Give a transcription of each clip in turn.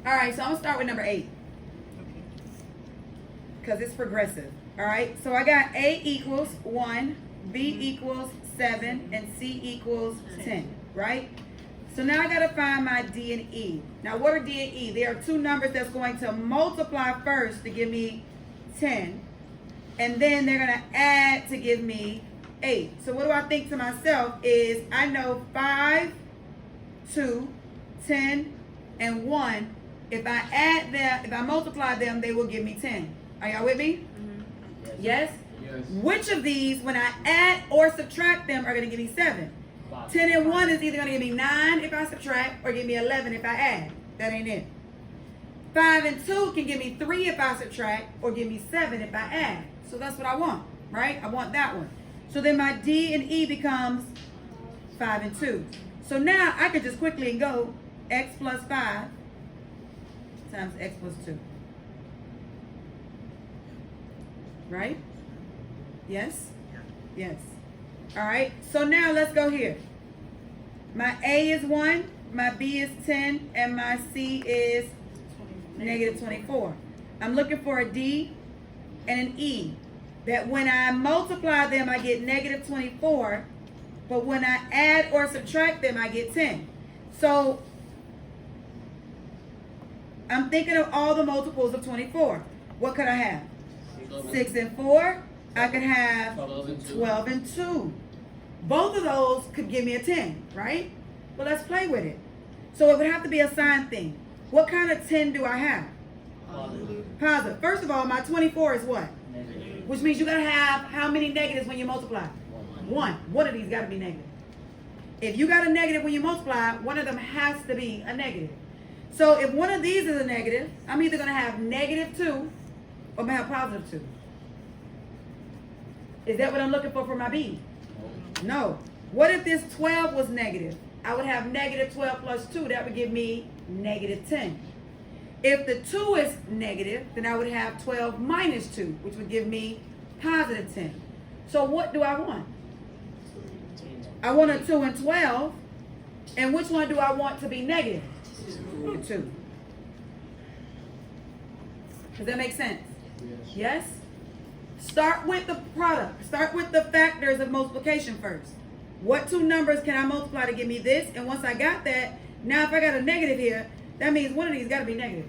All right, so I'm gonna start with number 8 because it's progressive. All right, so I got A equals 1, B equals 7, and C equals 10, right? So now I gotta find my D and E. Now what are D and E? There are two numbers that's going to multiply first to give me 10, and then they're gonna add to give me 8. So what do I think to myself is, I know 5, 2, 10, and 1. If I add them, if I multiply them, they will give me 10. Are y'all with me? Mm-hmm. Yes? Yes. Which of these, when I add or subtract them, are gonna give me 7? 10 and 1 is either going to give me 9 if I subtract, or give me 11 if I add. That ain't it. 5 and 2 can give me 3 if I subtract, or give me 7 if I add. So that's what I want, right? I want that one. So then my D and E becomes 5 and 2. So now I could just quickly go x plus 5 times x plus 2. Right? Yes? Yes. All right, so now let's go here. My A is 1, my B is 10, and my C is negative 24. I'm looking for a D and an E, that when I multiply them, I get negative 24, but when I add or subtract them, I get 10. So I'm thinking of all the multiples of 24. What could I have? 6 and 4. I could have 12 and 2. Both of those could give me a 10, right? Well, let's play with it. So it would have to be a sign thing. What kind of 10 do I have? Positive. First of all, my 24 is what? Negative. Which means you got to have how many negatives when you multiply? 1. One of these got to be negative. If you got a negative when you multiply, one of them has to be a negative. So if one of these is a negative, I'm either going to have negative 2 or I'm going to have positive 2. Is that what I'm looking for my B? No. What if this 12 was negative? I would have negative 12 plus 2. That would give me negative 10. If the 2 is negative, then I would have 12 minus 2, which would give me positive 10. So what do I want? I want a 2 and 12. And which one do I want to be negative? The 2. Does that make sense? Yes? Start with the product. Start with the factors of multiplication first. What two numbers can I multiply to give me this? And once I got that, now if I got a negative here, that means one of these got to be negative.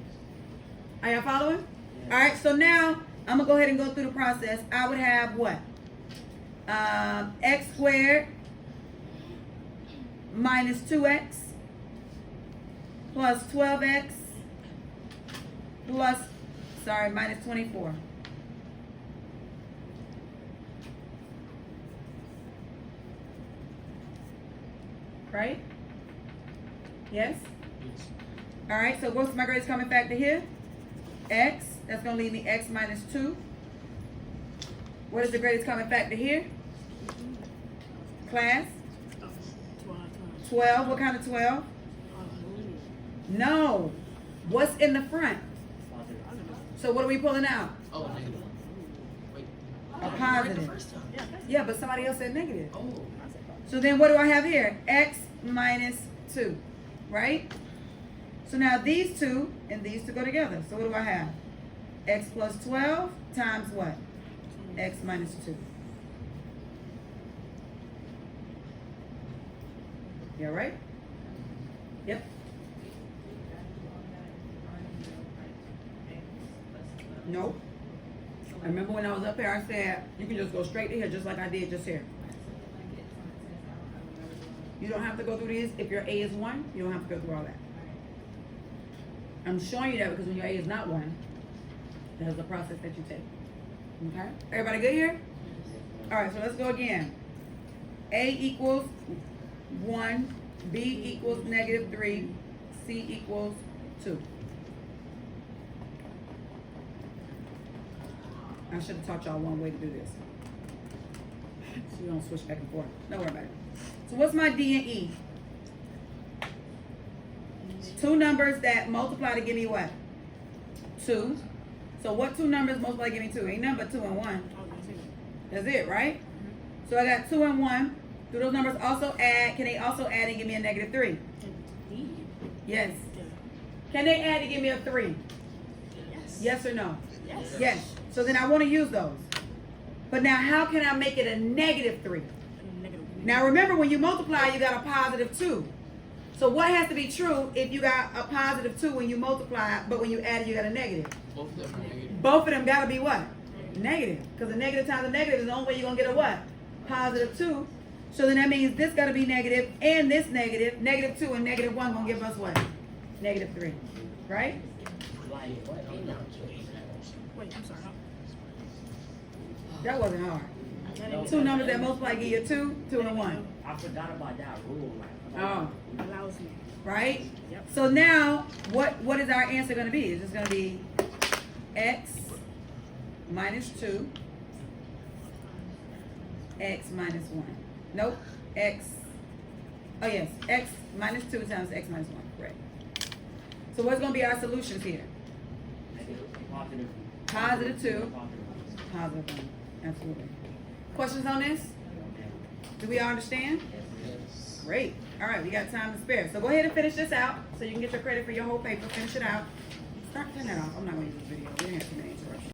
Are y'all following? All right, so now I'm going to go ahead and go through the process. I would have what? X squared minus 2x plus 12x plus, minus 24. Right? Yes? Yes. All right, so what's my greatest common factor here? X. That's going to leave me x minus 2. What is the greatest common factor here? Class? 12. What kind of 12? No. What's in the front? So what are we pulling out? Oh, negative. Wait. A positive. The first time. Yeah, but somebody else said negative. Oh. So then what do I have here? X minus 2, right? So now these two and these two go together. So what do I have? X plus 12 times what? X minus 2. You all right? Yep. Nope. I remember when I was up here, I said, you can just go straight to here, just like I did just here. You don't have to go through these. If your A is 1, you don't have to go through all that. I'm showing you that because when your A is not 1, there's a process that you take. Okay? Everybody good here? All right, so let's go again. A equals 1, B equals negative 3, C equals 2. I should have taught y'all one way to do this. So you don't switch back and forth. Don't worry about it. So what's my D and E? Two numbers that multiply to give me what? 2. So what two numbers multiply to give me 2? Ain't nothing but 2 and 1. That's it, right? So I got 2 and 1. Do those numbers also add? Can they also add and give me a negative 3? Yes. Can they add to give me a 3? Yes. Yes or no? Yes. Yes. So then I want to use those. But now how can I make it a negative 3? Now remember, when you multiply, you got a positive 2. So what has to be true if you got a positive 2 when you multiply, but when you add it, you got a negative? Both of them are negative. Both of them got to be what? Negative. Because a negative times a negative is the only way you're going to get a what? Positive 2. So then that means this got to be negative and this negative. Negative 2 and negative 1 going to give us what? Negative 3. Right? Wait, I'm sorry. That wasn't hard. Two numbers that multiply give you a 2, 2 and a 1. I forgot about that rule. Oh. Allows me. Right? Yep. So now, what is our answer going to be? Is this going to be x minus 2, x minus 1? Nope. X, oh yes, x minus 2 times x minus 1. Correct. So what's going to be our solutions here? Positive. Positive 2, positive 1. Absolutely. Questions on this? Do we all understand? Yes. Great. All right, we got time to spare. So go ahead and finish this out so you can get your credit for your whole paper. Finish it out. Turn that off. I'm not going to use this video. We didn't have too many interruptions.